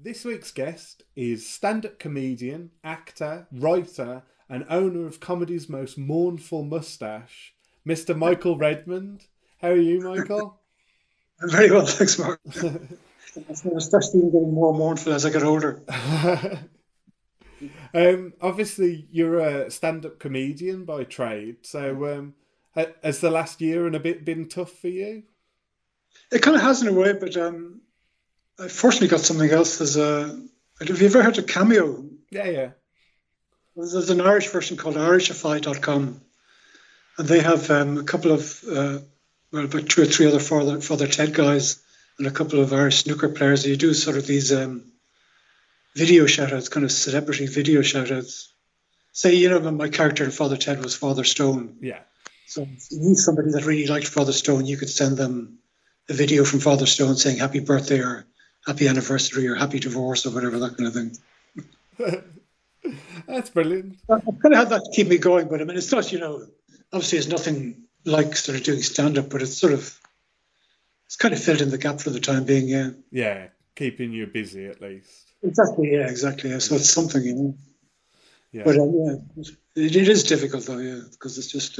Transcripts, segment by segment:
This week's guest is stand-up comedian, actor, writer, and owner of comedy's most mournful moustache, Mr. Michael Redmond. How are you, Michael? I'm very well, thanks, Mark. Especially getting more mournful as I get older. Obviously, you're a stand-up comedian by trade, so has the last year and a bit been tough for you? It kind of has in a way, but I fortunately got something else. Have you ever heard of Cameo? Yeah, yeah. There's an Irish version called irishify.com, and they have a couple of, about two or three other Father Ted guys and a couple of Irish snooker players. You do sort of these video shout-outs, kind of celebrity video shout-outs. Say, my character in Father Ted was Father Stone. Yeah. So if you knew somebody that really liked Father Stone, you could send them a video from Father Stone saying happy birthday or happy anniversary or happy divorce or whatever, that kind of thing. That's brilliant. I've kind of had that to keep me going, but I mean, it's not, obviously it's nothing like sort of doing stand-up, but it's kind of filled in the gap for the time being, yeah. Yeah, keeping you busy at least. Exactly, yeah, exactly. Yeah. So it's something, Yeah. But yeah, it is difficult though, yeah, because it's just,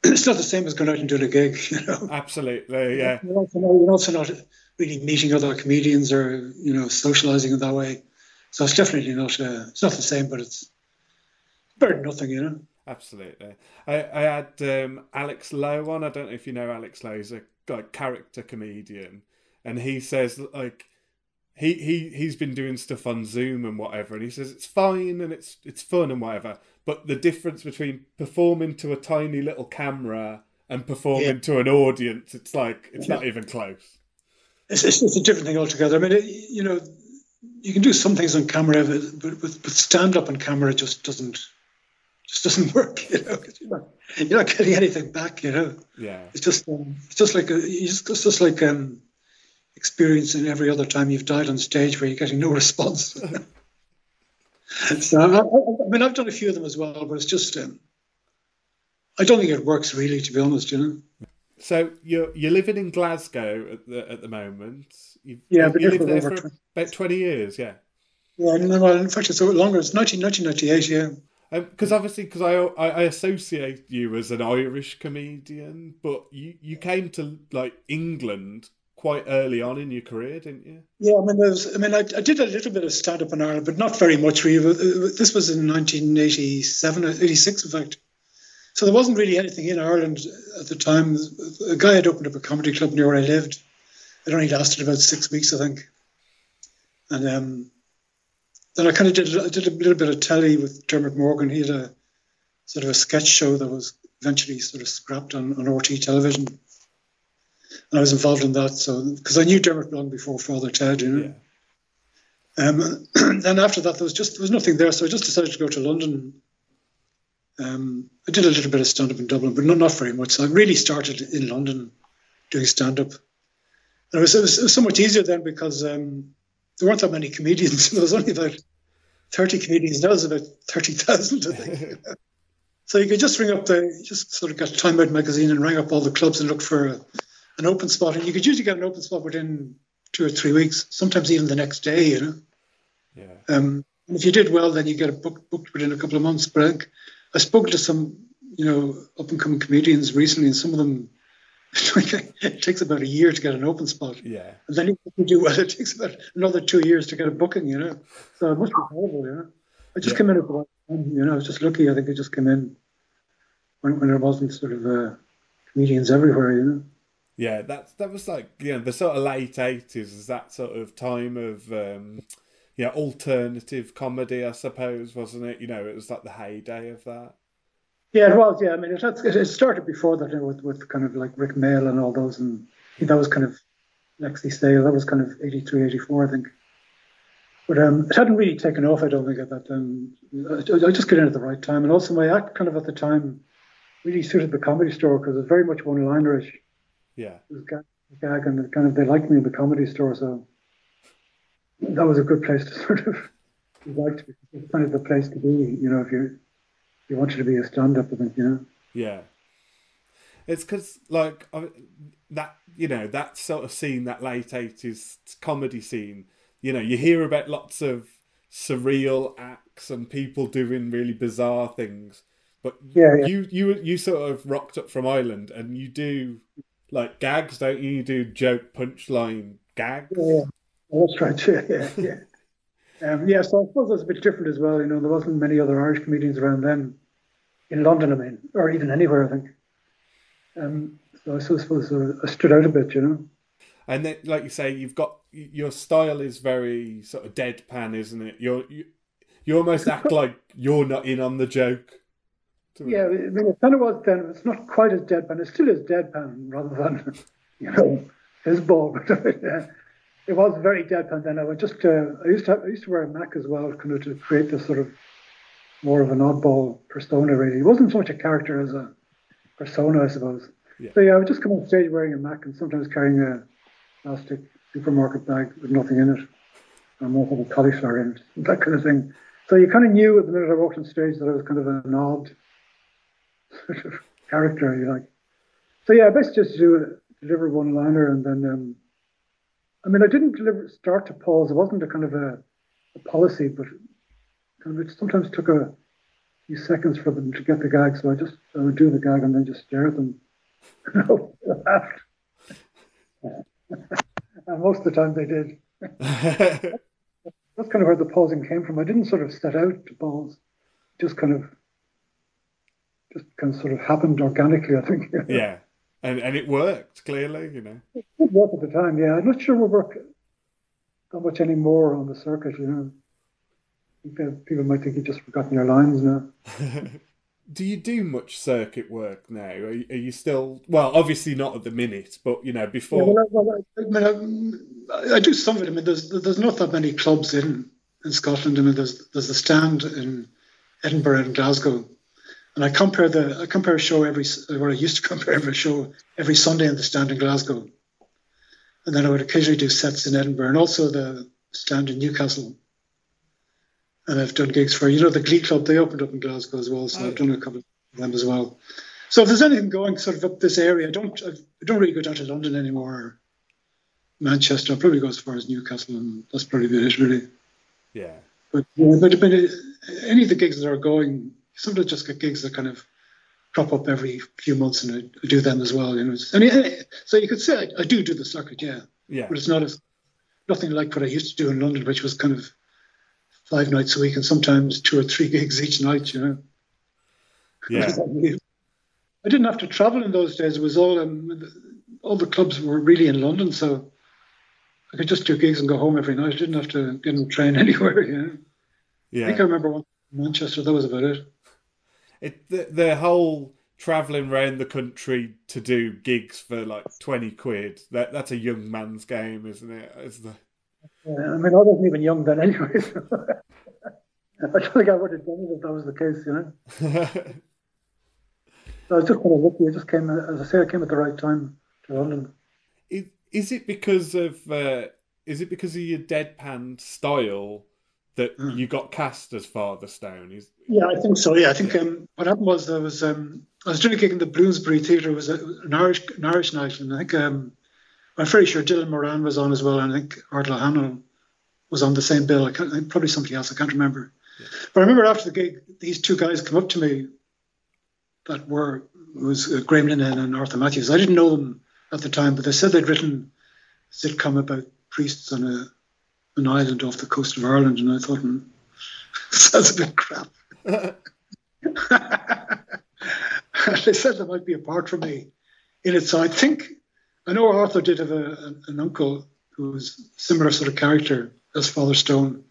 it's not the same as going out and doing a gig, Absolutely, yeah. You're also not really meeting other comedians or, socializing in that way. So it's definitely not, it's not the same, but it's better than nothing. Absolutely. I had Alex Lowe on. I don't know if you know Alex Lowe. He's a character comedian. And he says, like, he's been doing stuff on Zoom and whatever, and he says it's fine and it's fun and whatever, but the difference between performing to a tiny little camera and Yeah. performing to an audience, it's not even close. It's a different thing altogether. I mean, you can do some things on camera, but with stand up on camera, it just doesn't work. 'Cause you're not getting anything back. Yeah. It's just like experiencing every other time you've died on stage where you're getting no response. So I mean, I've done a few of them as well, but it's just I don't think it works really, to be honest. So you're living in Glasgow at the moment. Yeah, but You this lived was there over for 20. about 20 years, yeah. Yeah, no, well, in fact, it's longer. It's 1998. Yeah. Because I associate you as an Irish comedian, but you came to like England quite early on in your career, didn't you? Yeah, I did a little bit of stand-up in Ireland, but not very much really. This was in 1987, 86, in fact. So there wasn't really anything in Ireland at the time. A guy had opened up a comedy club near where I lived. It only lasted about 6 weeks, I think. And then I kind of did a little bit of telly with Dermot Morgan. He had a sort of a sketch show that was eventually sort of scrapped on RT television. And I was involved in that, so because I knew Dermot long before Father Ted. Yeah. Then after that, there was nothing there, so I just decided to go to London. I did a little bit of stand-up in Dublin, but not very much. So I really started in London doing stand-up. And it was so much easier then because there weren't that many comedians. There was only about 30 comedians. Now there's about 30,000, I think. So you could just just sort of get Time Out magazine and rang up all the clubs and look for an open spot. And you could usually get an open spot within 2 or 3 weeks, sometimes even the next day. Yeah. And if you did well, then you get it booked within a couple of months. But I spoke to some, up and coming comedians recently, and some of them, it takes about a year to get an open spot. Yeah. And then if you do well, it takes about another 2 years to get a booking. So it must be horrible. I just came in at the right time. I was just lucky. I think I just came in when there wasn't sort of comedians everywhere. Yeah, that was like the sort of late 80s. Is that sort of time of alternative comedy, I suppose, wasn't it? It was like the heyday of that. Yeah, it was. Yeah, I mean, it started before that with kind of like Rick Mail and all those, and I think that was kind of Lexi Sale. That was kind of 83, 84, I think. But it hadn't really taken off, I don't think, at that time. I just got in at the right time, and also my act kind of at the time really suited the Comedy Store because it was very much one-linerish. Yeah. It was gag, and kind of they liked me in the Comedy Store, so that was a good place to sort of be liked. It's kind of the place to be, if you wanted to be a stand-up, I think. Yeah. It's because like that, that sort of scene, that late 80s comedy scene. You hear about lots of surreal acts and people doing really bizarre things, but Yeah, yeah, you sort of rocked up from Ireland and you do like gags, don't you? You do joke punchline yeah, gags. yeah. That's right. Yeah, yeah, yeah. Yeah, so I suppose that's a bit different as well. There wasn't many other Irish comedians around then in London, I mean, or even anywhere, I think. So I suppose I stood out a bit. And then, like you say, you've got your style is very sort of deadpan, isn't it? You almost act like you're not in on the joke. Yeah, I mean, it kind of was then. It's not quite as deadpan. It still is deadpan rather than, his ball. But it was very deadpan then. I used to wear a mac as well, kind of to create this sort of more of an oddball persona. Really, it wasn't so much a character as a persona, I suppose. Yeah, So yeah, I would just come on stage wearing a mac and sometimes carrying a plastic supermarket bag with nothing in it, and more of a cauliflower in it, that kind of thing. So you kind of knew at the minute I walked on stage that I was kind of an odd sort of character, you like. So yeah, best just to deliver one liner, and then I mean, I didn't start to pause. It wasn't a kind of a policy, but kind of it sometimes took a few seconds for them to get the gag. So I would do the gag and then just stare at them. Laughed. And most of the time they did. That's kind of where the pausing came from. I didn't sort of set out to pause. Just kind of sort of happened organically, I think. yeah, and it worked clearly. It did work at the time, yeah. I'm not sure we work that much anymore on the circuit. I think people might think you've just forgotten your lines now. Do you do much circuit work now? Are you still, well, obviously not at the minute, but Yeah, before. I do some of it. I mean, there's not that many clubs in Scotland. I mean, there's the Stand in Edinburgh and Glasgow, and I compare a show I used to compare a show every Sunday in the Stand in Glasgow, and then I would occasionally do sets in Edinburgh and also the Stand in Newcastle. And I've done gigs for the Glee Club. They opened up in Glasgow as well, so I've done a couple of them as well. So if there's anything going sort of up this area, I don't really go down to London anymore, or Manchester. I'll probably go as far as Newcastle, and that's probably it, really. Yeah. But any of the gigs that are going, sometimes just get gigs that kind of crop up every few months, and I do them as well. So you could say I do the circuit, yeah. Yeah. But it's nothing like what I used to do in London, which was kind of 5 nights a week and sometimes 2 or 3 gigs each night. Yeah. I didn't have to travel in those days. It was all the clubs were really in London, so I could just do gigs and go home every night. I didn't have to get on the train anywhere. Yeah. I think I remember one in Manchester. That was about it. The whole travelling around the country to do gigs for like 20 quid. That's a young man's game, isn't it? Yeah, I mean, I wasn't even young then anyway. So I don't think I would have done it if that was the case. So I was just kind of lucky. I just came, as I say, I came at the right time to London. Is it because of your deadpan style that you got cast as Father Stone? Yeah, I think so. Yeah, I think what happened was I was doing a gig in the Bloomsbury Theatre. It was an Irish night, and I think I'm fairly sure Dylan Moran was on as well, and I think Ardla Hannon was on the same bill. Probably somebody else. I can't remember. Yeah. But I remember after the gig, these 2 guys come up to me that was Graham Linehan and Arthur Matthews. I didn't know them at the time, but they said they'd written a sitcom about priests on an island off the coast of Ireland, and I thought, sounds a bit crap. They said there might be a part for me in it, so I know Arthur did have an uncle who was a similar sort of character as Father Stone.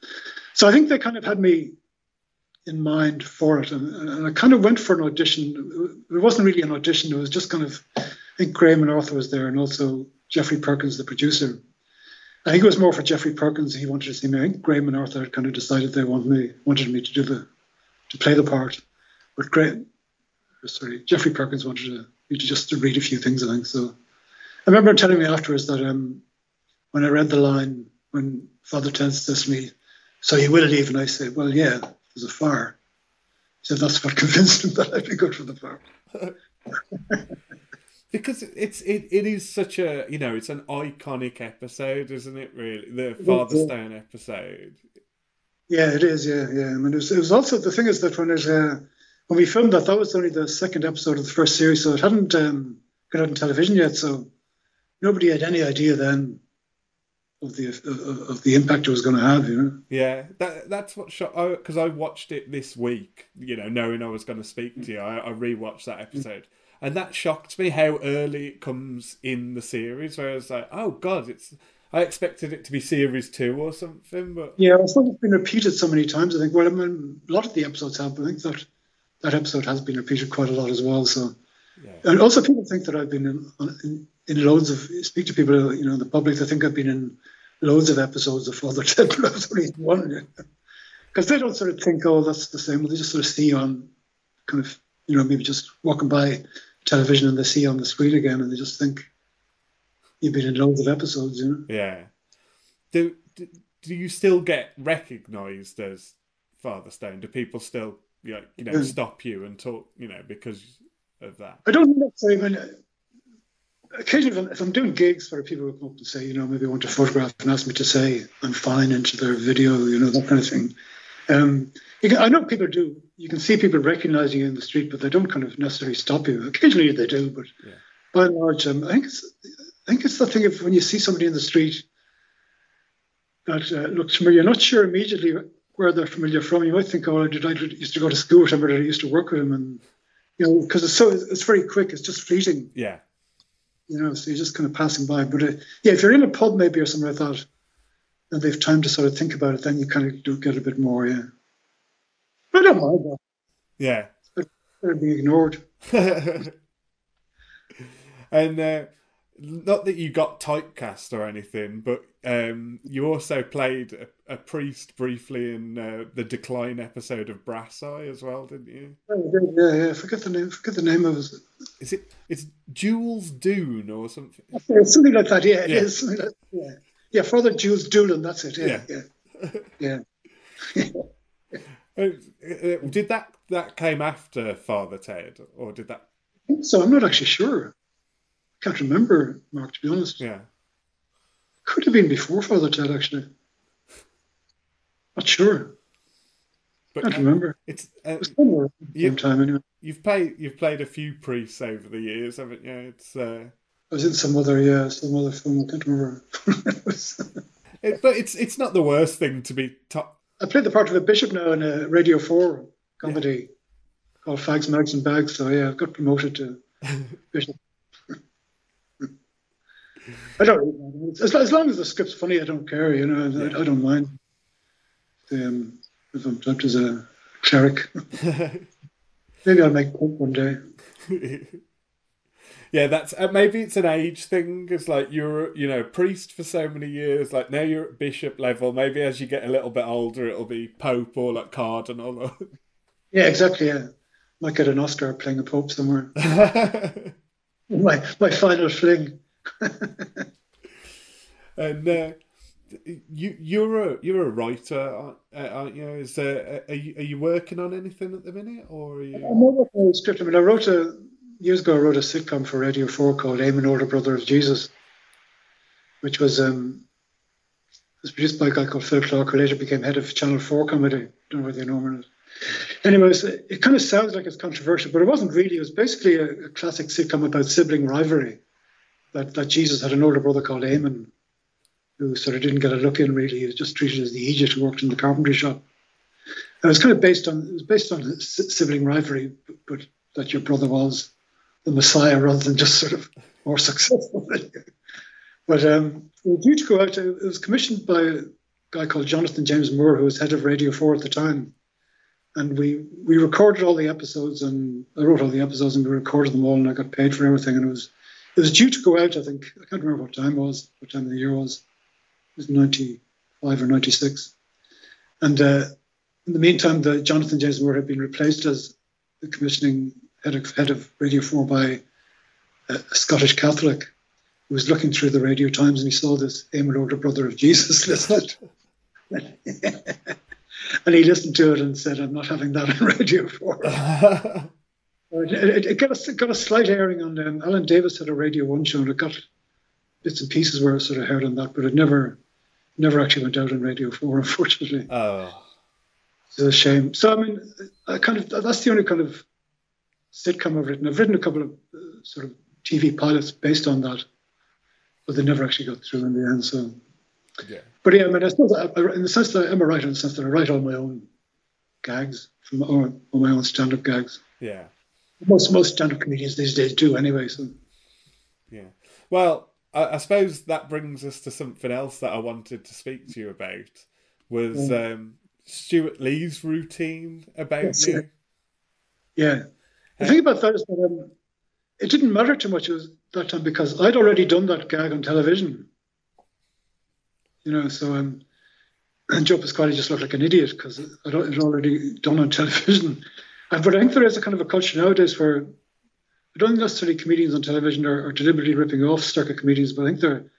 So I think they kind of had me in mind for it. And I kind of went for an audition. It wasn't really an audition. It was just kind of, I think Graham and Arthur was there, and also Jeffrey Perkins, the producer. I think it was more for Jeffrey Perkins. He wanted to see me. I think Graham and Arthur had kind of decided they wanted me to play the part. But Jeffrey Perkins wanted me to just read a few things, I think. So I remember him telling me afterwards that when I read the line, when Father Tense says to me, "So you will leave?" And I said, "Well, yeah, there's a fire." He said that's what convinced him that I'd be good for the part. because it is such a, it's an iconic episode, isn't it? Really, the Father Stone episode. Yeah, it is. Yeah, yeah. I mean, it was also, the thing is that when we filmed that was only the second episode of the first series, so it hadn't gone out on television yet. So nobody had any idea then of the impact it was going to have. Yeah, that's what shocked, because I watched it this week. Knowing I was going to speak to you, I rewatched that episode, and that shocked me how early it comes in the series. Where I was like, oh god, I expected it to be series 2 or something, but yeah, I thought it's been repeated so many times. I think. Well, I mean, a lot of the episodes have, but I think that episode has been repeated quite a lot as well. So, yeah. And also people think that I've been in loads of, speak to people, the public. They think I've been in loads of episodes of Father Ted, but I was only in one. Because they don't sort of think, oh, that's the same. Well, they just sort of see on kind of, maybe just walking by television and they see on the screen again, and they just think you've been in loads of episodes. Yeah. Do you still get recognised as Father Stone? Do people still stop you and talk, because of that? I don't necessarily. I mean, occasionally, if I'm doing gigs where people will come up and say, maybe I want a photograph, and ask me to say I'm fine into their video, that kind of thing. I know people do. You can see people recognizing you in the street, but they don't kind of necessarily stop you. Occasionally they do, but by and large, I think it's the thing of when you see somebody in the street that looks familiar, you're not sure immediately where they're familiar from. You might think, oh, I used to go to school with him, or I used to work with him, and because it's very quick, it's just fleeting. Yeah. So you're just kind of passing by. But if you're in a pub maybe or something like that, and they've time to sort of think about it, then you kind of do get a bit more, yeah. But I don't mind that. Yeah. It's better being ignored. And not that you got typecast or anything, but you also played a priest briefly in the Decline episode of Brass Eye as well, didn't you? Yeah. I forget the name of it. It's Jules Doon or something? It's something like that, yeah. It is something like that, yeah. Father Jules Doolan, that's it, yeah. Did that came after Father Ted, or did that? I think so. I'm not actually sure. I can't remember, Mark, to be honest. Yeah. Could have been before Father Ted, actually. Not sure. But I can't remember. It's somewhere at the same time anyway. You've played a few priests over the years, haven't you? I was in some other film. I can't remember. But it's not the worst thing to be. I played the part of a bishop now in a Radio 4 comedy called Fags, Mags and Bags. So yeah, I've got promoted to bishop. I don't. As long as the script's funny, I don't care. I don't mind. If I'm dubbed as a cleric, maybe I'll make Pope one day. Yeah, that's maybe it's an age thing. It's like you're priest for so many years. Like now you're at bishop level. Maybe as you get a little bit older, it'll be Pope or like Cardinal. Yeah, exactly. Yeah, might get an Oscar playing a Pope somewhere. my final fling. And you're a writer, aren't you? Are you working on anything at the minute, or are you? I'm not working on a script. I mean, years ago I wrote a sitcom for Radio 4 called Eamon, Older Brother of Jesus, which was produced by a guy called Phil Clark, who later became head of Channel 4 comedy. Don't know whether you know him or not. Anyways, it kind of sounds like it's controversial, but it wasn't really. It was basically a classic sitcom about sibling rivalry. That Jesus had an older brother called Eamon, who sort of didn't get a look in really. He was just treated as the idiot who worked in the carpentry shop. And it was kind of based on sibling rivalry, but that your brother was the Messiah rather than just sort of more successful. But it was due to go out. It was commissioned by a guy called Jonathan James Moore, who was head of Radio 4 at the time. And we recorded all the episodes, and I wrote all the episodes, and we recorded them all, and I got paid for everything. And it was due to go out, I think. I can't remember what time of the year it was. It was 95 or 96. And in the meantime, Jonathan James Moore had been replaced as the commissioning head of Radio 4 by a Scottish Catholic who was looking through the Radio Times, and he saw this Eamon, Older Brother of Jesus listed. And he listened to it and said, I'm not having that on Radio 4. It got a slight airing on Alan Davis had a Radio 1 show, and it got bits and pieces were sort of heard on that, but it never actually went out on Radio 4, unfortunately. Oh. It's a shame. So, I mean, that's the only kind of sitcom I've written. I've written a couple of sort of TV pilots based on that, but they never actually got through in the end. So, yeah. But yeah, I mean, I suppose in the sense that I'm a writer, in the sense that I write all my own gags, or my own stand-up gags. Yeah. Most stand-up comedians these days do anyway. So. Yeah. Well, I suppose that brings us to something else that I wanted to speak to you about. Was Stewart Lee's routine about you? Yeah. The thing about that is that it didn't matter too much that time because I'd already done that gag on television. So and Joe Pasquale just looked like an idiot because it already done on television. But I think there is a kind of a culture nowadays where I don't think necessarily comedians on television are deliberately ripping off circuit comedians, but I think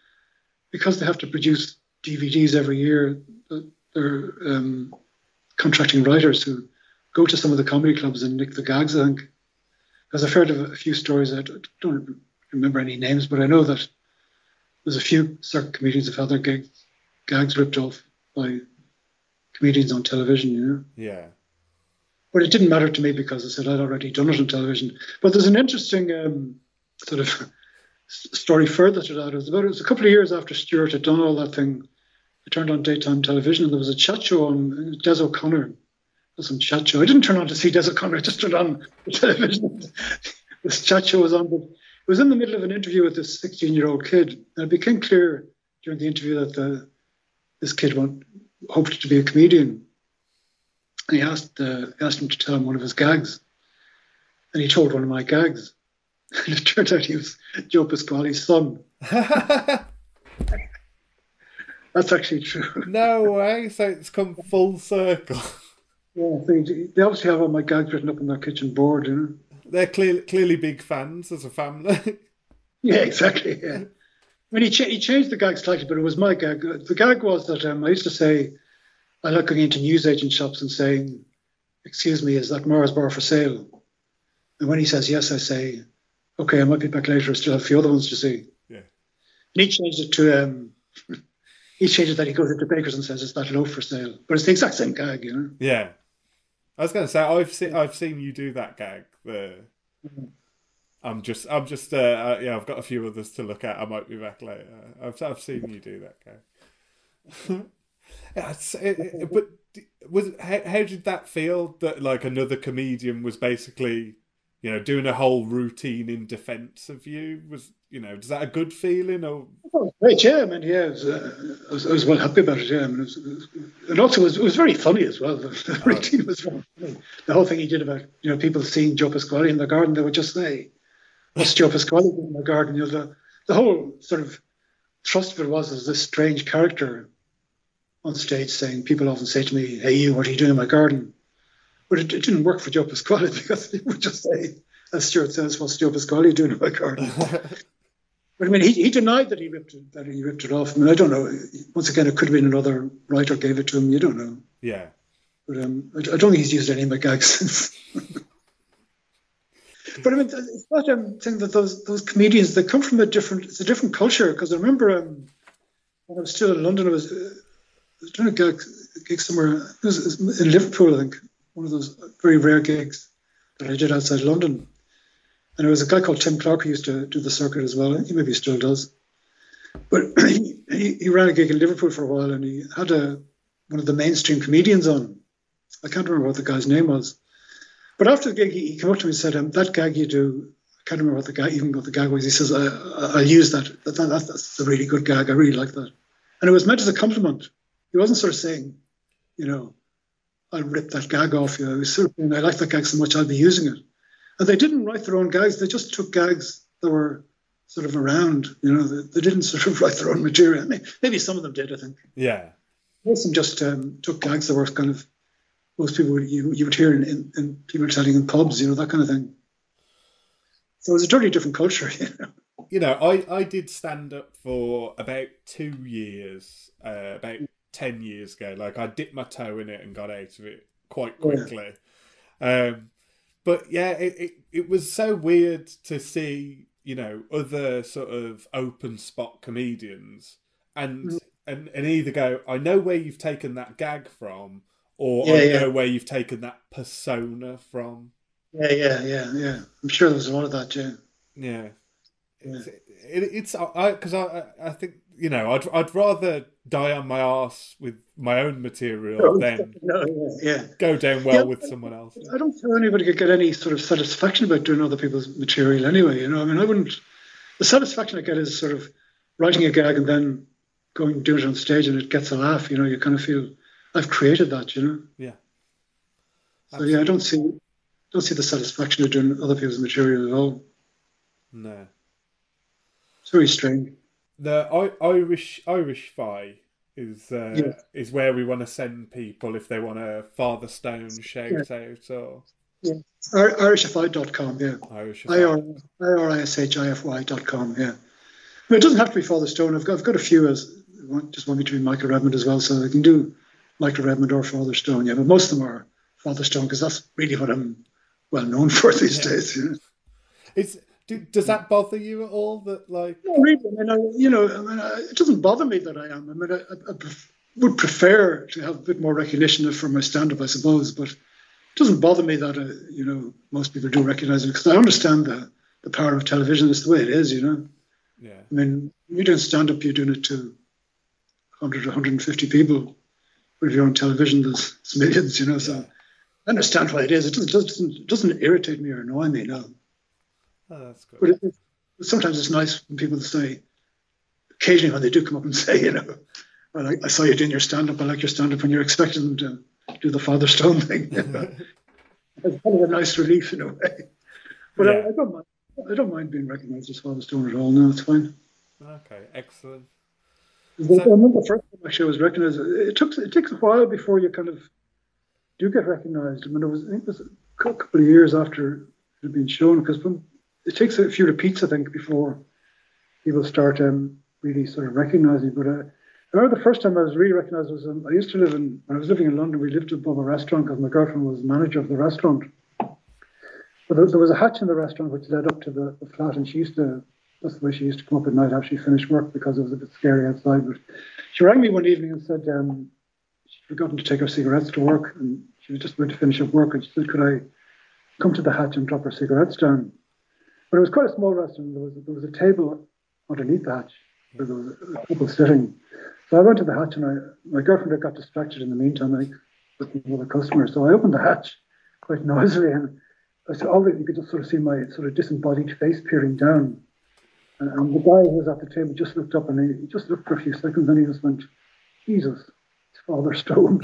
because they have to produce DVDs every year, they're contracting writers who go to some of the comedy clubs and nick the gags, I think. Because I've heard of a few stories, I don't remember any names, but I know that there's a few circuit comedians who've had their gags ripped off by comedians on television, Yeah. But it didn't matter to me because I said I'd already done it on television. But there's an interesting sort of story further to that. It was a couple of years after Stewart had done all that thing. I turned on daytime television and there was a chat show on Des O'Connor. Some chat show. I didn't turn on to see Des O'Connor. I just turned on the television. This chat show was on, but it was in the middle of an interview with this 16-year-old kid. And it became clear during the interview that this kid hoped to be a comedian. And he asked him to tell him one of his gags. And he told one of my gags. And it turned out he was Joe Pasquale's son. That's actually true. No way. So it's come full circle. Yeah, they obviously have all my gags written up on their kitchen board, They're clearly big fans as a family. Yeah, exactly. Yeah. I mean, he changed the gag slightly, but it was my gag. The gag was that I used to say, I like going into newsagent shops and saying, "Excuse me, is that Mars bar for sale?" And when he says yes, I say, "Okay, I might be back later. I still have a few other ones to see." Yeah. And he changed it to he changed it that he goes into Baker's and says, "Is that loaf for sale?" But it's the exact same gag, Yeah. I was going to say I've seen you do that gag. I'm just I've got a few others to look at. I might be back later. I've seen you do that gag. But how did that feel? That like another comedian was basically doing a whole routine in defence of you? Is that a good feeling or? Oh, great, yeah. I mean, yeah, I was well happy about it. Yeah, I mean, and also it was very funny as well. The routine was very funny. The whole thing he did about people seeing Joe Pasquale in the garden, they would just say, "What's Joe Pasquale doing in the garden?" The whole sort of thrust of it was this strange character on stage saying, people often say to me, "Hey, you, what are you doing in my garden?" But it didn't work for Joe Pasquale because he would just say, as Stewart says, "What's Joe Pasquale doing in my garden?" But I mean, he denied that he ripped it off. I mean, I don't know. Once again, it could have been another writer gave it to him. You don't know. Yeah. But I don't think he's used any of my gags since. But I mean, it's that thing that those comedians, they come from it's a different culture. Because I remember when I was still in London, I was doing a gig somewhere. It was in Liverpool, I think. One of those very rare gigs that I did outside London. And there was a guy called Tim Clark who used to do the circuit as well. He maybe still does. But he ran a gig in Liverpool for a while and he had one of the mainstream comedians on. I can't remember what the guy's name was. But after the gig, he came up to me and said, "That gag you do," I can't remember what the gag was. He says, "I'll use that. That's a really good gag. I really like that." And it was meant as a compliment. He wasn't sort of saying, "I'll rip that gag off you." He was sort of saying, "I like that gag so much, I'll be using it." And they didn't write their own gags. They just took gags that were sort of around. They didn't sort of write their own material. I mean, maybe some of them did, I think. Yeah. Most of them just took gags that were kind of, most people you would hear in people telling in pubs, that kind of thing. So it was a totally different culture. I did stand up for about 2 years, about 10 years ago. Like I dipped my toe in it and got out of it quite quickly. but yeah, it was so weird to see, other sort of open spot comedians and Mm. and either go, I know where you've taken that gag from, or Yeah, I yeah, know where you've taken that persona from. yeah. I'm sure there was a lot of that. Yeah, Yeah. yeah. It's because I think I'd rather die on my arse with my own material No, than no, yeah, go down yeah. well with someone else's. I don't feel anybody could get any sort of satisfaction about doing other people's material anyway. I mean, I wouldn't. The satisfaction I get is sort of writing a gag and then going and do it on stage and it gets a laugh. You kind of feel I've created that. Yeah, So yeah, I absolutely. don't see the satisfaction of doing other people's material at all. No, It's very strange. the Irish Fi Yeah, is where we want to send people if they want a Father Stone yeah, shout out or yeah. Irishify.com, yeah. Irish Fi. IRISHIFY.com, yeah. I mean, it doesn't have to be Father Stone. I've got a few as just want me to be Michael Redmond as well, so I can do Michael Redmond or Father Stone, yeah. But most of them are Father Stone because that's really what I'm well known for these Yeah, days. it's. Does that bother you at all? That like, No, really. I mean, it doesn't bother me that I am. I mean, would prefer to have a bit more recognition for my stand-up, I suppose, but it doesn't bother me that most people do recognize it because I understand the power of television. It's the way it is. yeah, I mean, you're doing stand-up, you're doing it to 100, 150 people. But if you're on television, there's millions. yeah. So I understand why it is. It doesn't irritate me or annoy me, no. Oh, that's good. But sometimes it's nice when people say, occasionally when they do come up and say, well, I saw you doing your stand-up. I like your stand-up when you're expecting them to do the Father Stone thing. It's kind of a nice relief in a way. But Yeah. I don't mind. I don't mind being recognised as Father Stone at all. No, it's fine. Okay. Excellent. I So remember the first time actually I was recognised. It takes a while before you kind of do get recognised. I mean, I think it was a couple of years after it had been shown because it takes a few repeats, I think, before people start really sort of recognising. But I remember the first time I was really recognised was I used to when I was living in London. We lived above a restaurant because my girlfriend was manager of the restaurant. But there was a hatch in the restaurant which led up to the flat, and that's the way she used to come up at night after she finished work because it was a bit scary outside. But she rang me one evening and said she'd forgotten to take her cigarettes to work, and she was just about to finish up work, and she said, "Could I come to the hatch and drop her cigarettes down?" But it was quite a small restaurant. There was a table underneath the hatch where there was a couple sitting. So I went to the hatch, and my girlfriend had got distracted in the meantime, like with another customer. So I opened the hatch quite noisily, and I said, all that you could just sort of see my sort of disembodied face peering down. And the guy who was at the table just looked up, and he just looked for a few seconds, and he just went, "Jesus, it's Father Stone."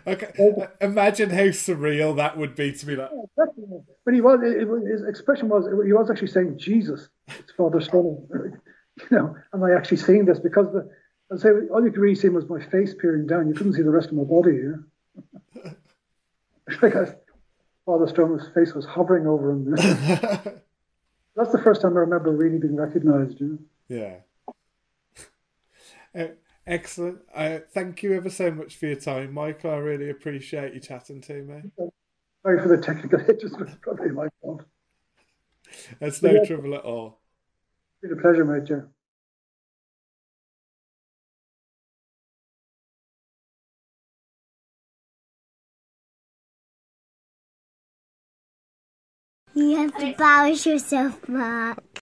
okay. Imagine how surreal that would be to be like. But his expression was, he was actually saying, "Jesus, it's Father Stone." Am I actually seeing this? Because I say all you could really see was my face peering down. You couldn't see the rest of my body. Because Father Stone's face was hovering over him. That's the first time I remember really being recognised. Yeah. Uh, Excellent. Thank you ever so much for your time, Michael. I really appreciate you chatting to me. Sorry for the technical hitches, but it's probably my fault. It's But no yeah, trouble at all. it's been a pleasure, mate. Yeah. You have to embarrass yourself, Mark.